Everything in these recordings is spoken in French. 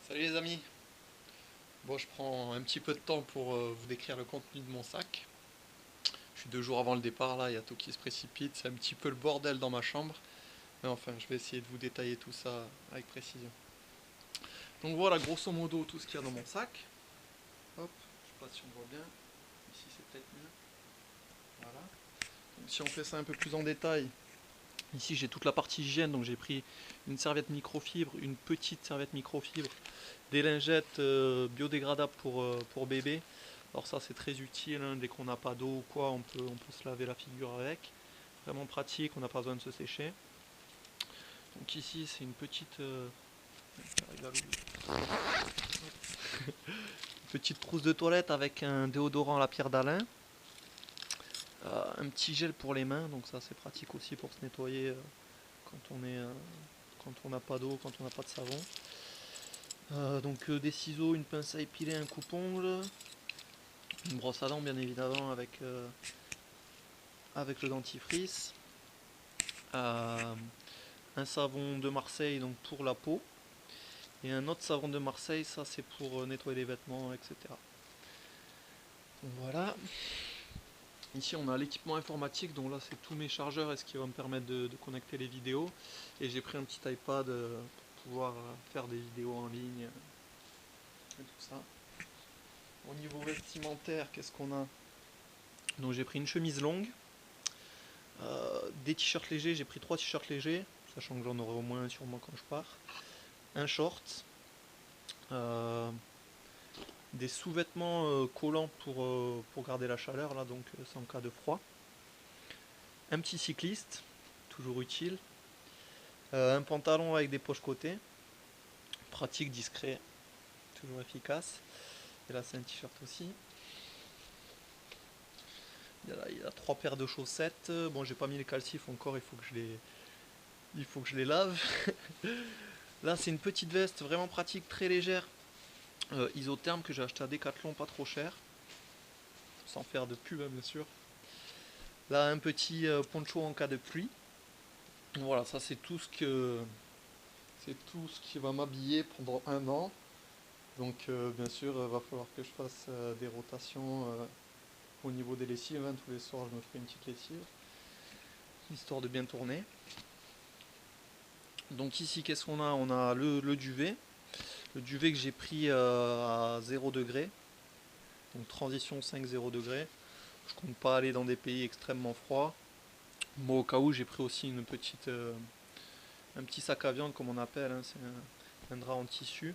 Salut les amis. Bon, je prends un petit peu de temps pour vous décrire le contenu de mon sac. Je suis 2 jours avant le départ là, il y a tout qui se précipite, c'est un petit peu le bordel dans ma chambre. Mais enfin, je vais essayer de vous détailler tout ça avec précision. Donc voilà, grosso modo, tout ce qu'il y a dans mon sac. Hop, je sais pas si on voit bien. Ici c'est peut-être mieux. Voilà. Donc si on fait ça un peu plus en détail, ici j'ai toute la partie hygiène, donc j'ai pris une serviette microfibre, une petite serviette microfibre, des lingettes biodégradables pour bébé. Alors ça c'est très utile, hein, dès qu'on n'a pas d'eau ou quoi, on peut se laver la figure avec. Vraiment pratique, on n'a pas besoin de se sécher. Donc ici c'est une petite trousse de toilette avec un déodorant à la pierre d'Alain. Un petit gel pour les mains, donc ça c'est pratique aussi pour se nettoyer quand on n'a pas d'eau, quand on n'a pas de savon. Donc des ciseaux, une pince à épiler, un coupe-ongle, une brosse à dents bien évidemment avec le dentifrice, euh, un savon de Marseille donc pour la peau et un autre savon de Marseille, ça c'est pour nettoyer les vêtements, etc. Donc voilà. Ici on a l'équipement informatique, donc là c'est tous mes chargeurs et ce qui va me permettre de connecter les vidéos. Et j'ai pris un petit iPad pour pouvoir faire des vidéos en ligne et tout ça. Au niveau vestimentaire, qu'est-ce qu'on a? Donc j'ai pris une chemise longue, des t-shirts légers, j'ai pris 3 t-shirts légers, sachant que j'en aurai au moins un sûrement quand je pars. Un short, euh, des sous-vêtements collants pour garder la chaleur, là, donc c'est en cas de froid. Un petit cycliste, toujours utile. Un pantalon avec des poches côté, pratique, discret, toujours efficace. Et là, c'est un t-shirt aussi. Il y a 3 paires de chaussettes. Bon, j'ai pas mis les calcifs encore, il faut que je les lave. Là, c'est une petite veste vraiment pratique, très légère, isotherme que j'ai acheté à Decathlon, pas trop cher, sans faire de pub, hein, bien sûr. Là, un petit poncho en cas de pluie. Voilà, ça c'est tout ce qui va m'habiller pendant un an. Donc, bien sûr, il va falloir que je fasse des rotations au niveau des lessives, hein. Tous les soirs, je me ferai une petite lessive, histoire de bien tourner. Donc ici, qu'est-ce qu'on a? On a le duvet. Le duvet que j'ai pris à 0 degré. Donc transition 5-0 degrés. Je compte pas aller dans des pays extrêmement froids. Moi, au cas où, j'ai pris aussi un petit sac à viande, comme on appelle, hein. C'est un drap en tissu.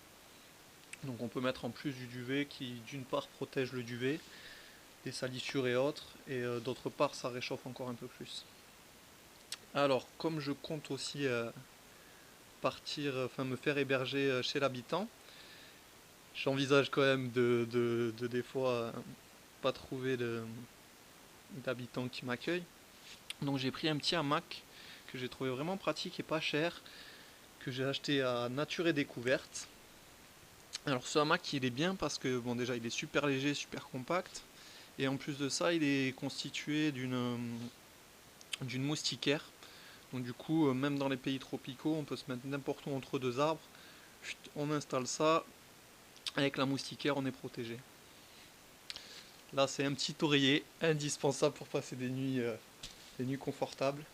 Donc on peut mettre en plus du duvet qui, d'une part, protège le duvet des salissures et autres, et d'autre part, ça réchauffe encore un peu plus. Alors, comme je compte aussi enfin me faire héberger chez l'habitant, j'envisage quand même de des fois pas trouver d'habitants qui m'accueillent. Donc j'ai pris un petit hamac que j'ai trouvé vraiment pratique et pas cher, que j'ai acheté à Nature et Découverte. Alors ce hamac il est bien parce que bon déjà il est super léger, super compact, et en plus de ça il est constitué d'une moustiquaire. Donc du coup même dans les pays tropicaux on peut se mettre n'importe où entre deux arbres, on installe ça, avec la moustiquaire on est protégé. Là c'est un petit oreiller indispensable pour passer des nuits confortables.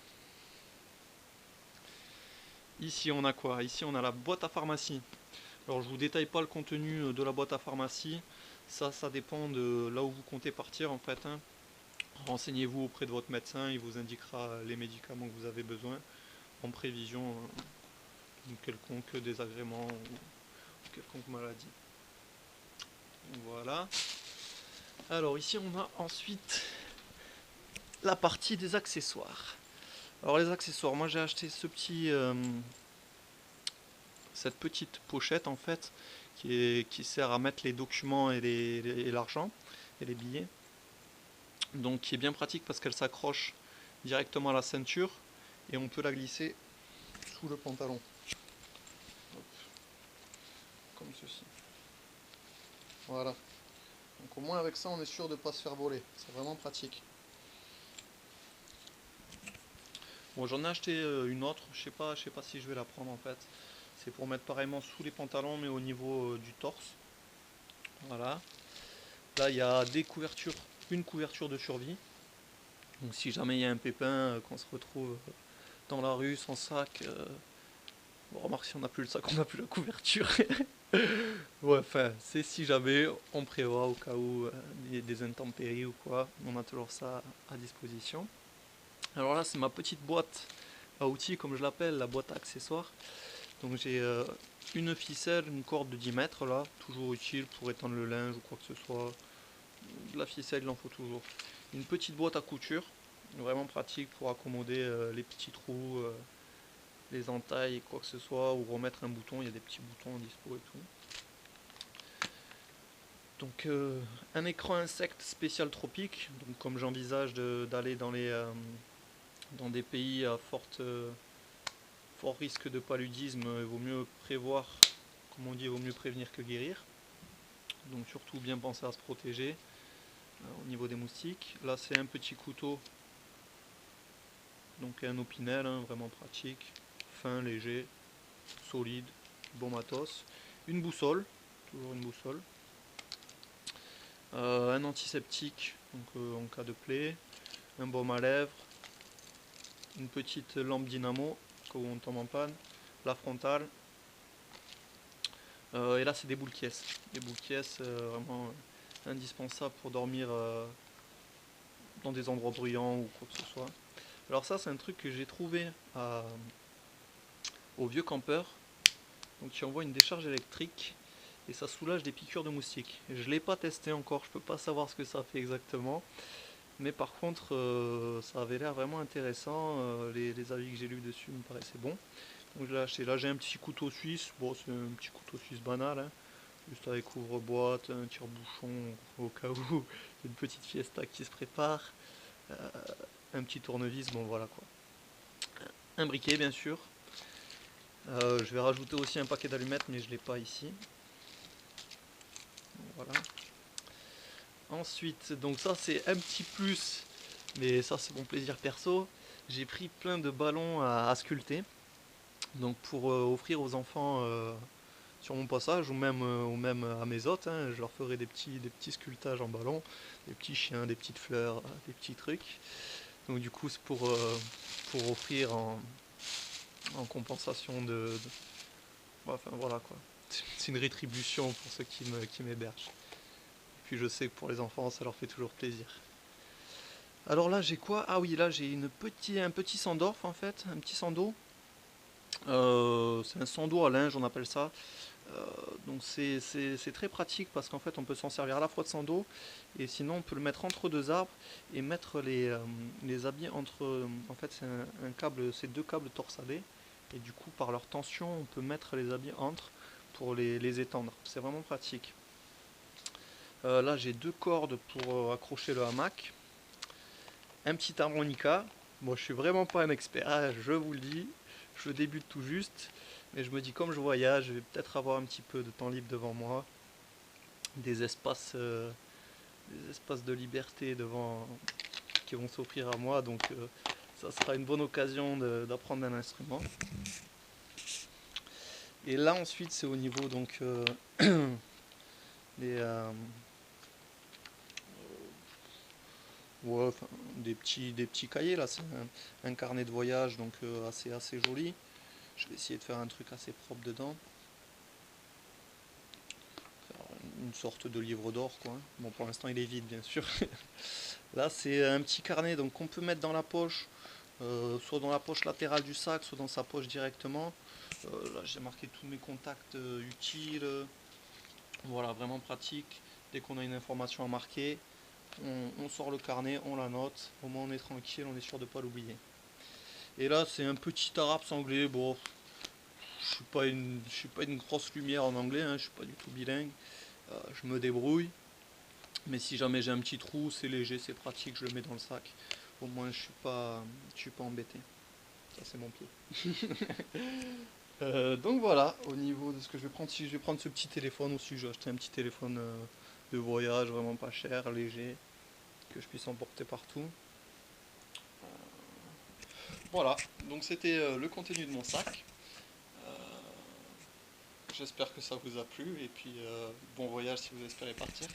Ici on a quoi? Ici on a la boîte à pharmacie. Alors je vous détaille pas le contenu de la boîte à pharmacie, ça dépend de là où vous comptez partir en fait, hein. Renseignez-vous auprès de votre médecin, il vous indiquera les médicaments que vous avez besoin en prévision d'une quelconque désagrément ou quelconque maladie. Voilà. Alors ici on a ensuite la partie des accessoires. Alors les accessoires, moi j'ai acheté cette petite pochette en fait qui sert à mettre les documents et l'argent et les billets. Donc qui est bien pratique parce qu'elle s'accroche directement à la ceinture et on peut la glisser sous le pantalon. Hop, comme ceci. Voilà. Donc au moins avec ça on est sûr de ne pas se faire voler. C'est vraiment pratique. Bon, j'en ai acheté une autre, je sais pas si je vais la prendre en fait. c'est pour mettre pareillement sous les pantalons mais au niveau du torse. Voilà. Là il y a des couvertures, une couverture de survie. Donc si jamais il y a un pépin, qu'on se retrouve dans la rue sans sac, bon, remarque si on n'a plus le sac, on n'a plus la couverture. Ouais, enfin, c'est si jamais on prévoit au cas où des intempéries ou quoi, on a toujours ça à disposition. Alors là, c'est ma petite boîte à outils, comme je l'appelle, la boîte à accessoires. Donc j'ai une ficelle, une corde de 10 mètres là, toujours utile pour étendre le linge ou quoi que ce soit. De la ficelle, il en faut toujours. Une petite boîte à couture, vraiment pratique pour accommoder les petits trous, les entailles, quoi que ce soit, ou remettre un bouton, il y a des petits boutons en dispo et tout. Donc un écran insecte spécial tropique, donc comme j'envisage d'aller dans des pays à fort risque de paludisme, il vaut mieux prévoir, comme on dit, il vaut mieux prévenir que guérir. Donc surtout bien penser à se protéger au niveau des moustiques. Là c'est un petit couteau, donc un opinel, hein, vraiment pratique, fin, léger, solide, bon matos. Une boussole, toujours une boussole. Un antiseptique donc, en cas de plaie, un baume à lèvres, une petite lampe dynamo quand on tombe en panne, la frontale, et là c'est des boules caisses. Des boules caisses vraiment indispensables pour dormir dans des endroits bruyants ou quoi que ce soit. Alors ça c'est un truc que j'ai trouvé au vieux campeur. Donc tu envoies une décharge électrique et ça soulage des piqûres de moustiques. Je ne l'ai pas testé encore, je peux pas savoir ce que ça fait exactement. Mais par contre, ça avait l'air vraiment intéressant. Les avis que j'ai lus dessus me paraissaient bons. Donc je l'ai acheté. Là, j'ai un petit couteau suisse. Bon, c'est un petit couteau suisse banal, hein. Juste avec ouvre-boîte, un tire-bouchon au cas où il y a une petite fiesta qui se prépare. Euh, un petit tournevis, bon voilà quoi. Un briquet, bien sûr. Je vais rajouter aussi un paquet d'allumettes, mais je ne l'ai pas ici. Voilà. Ensuite, donc ça c'est un petit plus, mais ça c'est mon plaisir perso. J'ai pris plein de ballons à sculpter, donc pour offrir aux enfants sur mon passage ou même à mes hôtes, hein, je leur ferai des petits sculptages en ballon, des petits chiens, des petites fleurs, des petits trucs. Donc du coup c'est pour offrir en compensation enfin voilà quoi. C'est une rétribution pour ceux qui m'hébergent. Puis je sais que pour les enfants, ça leur fait toujours plaisir. Alors là, j'ai quoi? Ah oui, là, j'ai un petit sandorf en fait, un petit sando. C'est un sando à linge, on appelle ça. Donc c'est très pratique parce qu'en fait, on peut s'en servir à la fois de sando et sinon, on peut le mettre entre deux arbres et mettre les habits entre. En fait, c'est deux câbles torsadés et du coup, par leur tension, on peut mettre les habits entre pour les étendre. C'est vraiment pratique. Là j'ai deux cordes pour accrocher le hamac, un petit harmonica. Moi je suis vraiment pas un expert, hein, je vous le dis, je débute tout juste, mais je me dis comme je voyage, je vais peut-être avoir un petit peu de temps libre devant moi, des espaces, euh, des espaces de liberté devant qui vont s'offrir à moi, donc ça sera une bonne occasion d'apprendre un instrument. Et là ensuite c'est au niveau donc des, ouais, enfin, des petits cahiers là, c'est un carnet de voyage donc assez joli. Je vais essayer de faire un truc assez propre dedans. Faire une sorte de livre d'or quoi. Bon pour l'instant il est vide bien sûr. Là c'est un petit carnet donc qu'on peut mettre dans la poche, soit dans la poche latérale du sac, soit dans sa poche directement. Là j'ai marqué tous mes contacts utiles. Voilà, vraiment pratique. Dès qu'on a une information à marquer, on sort le carnet, on la note, au moins on est tranquille, on est sûr de ne pas l'oublier. Et là c'est un petit arabe sanglé, bon, je suis pas une grosse lumière en anglais, hein, je suis pas du tout bilingue, je me débrouille, mais si jamais j'ai un petit trou, c'est léger, c'est pratique, je le mets dans le sac, au moins je suis pas embêté. Ça c'est mon pied. Donc voilà, au niveau de ce que je vais prendre, si je vais prendre ce petit téléphone aussi, je vais acheter un petit téléphone de voyage vraiment pas cher, léger, que je puisse emporter partout. Voilà, donc c'était le contenu de mon sac. j'espère que ça vous a plu et puis bon voyage si vous espérez partir.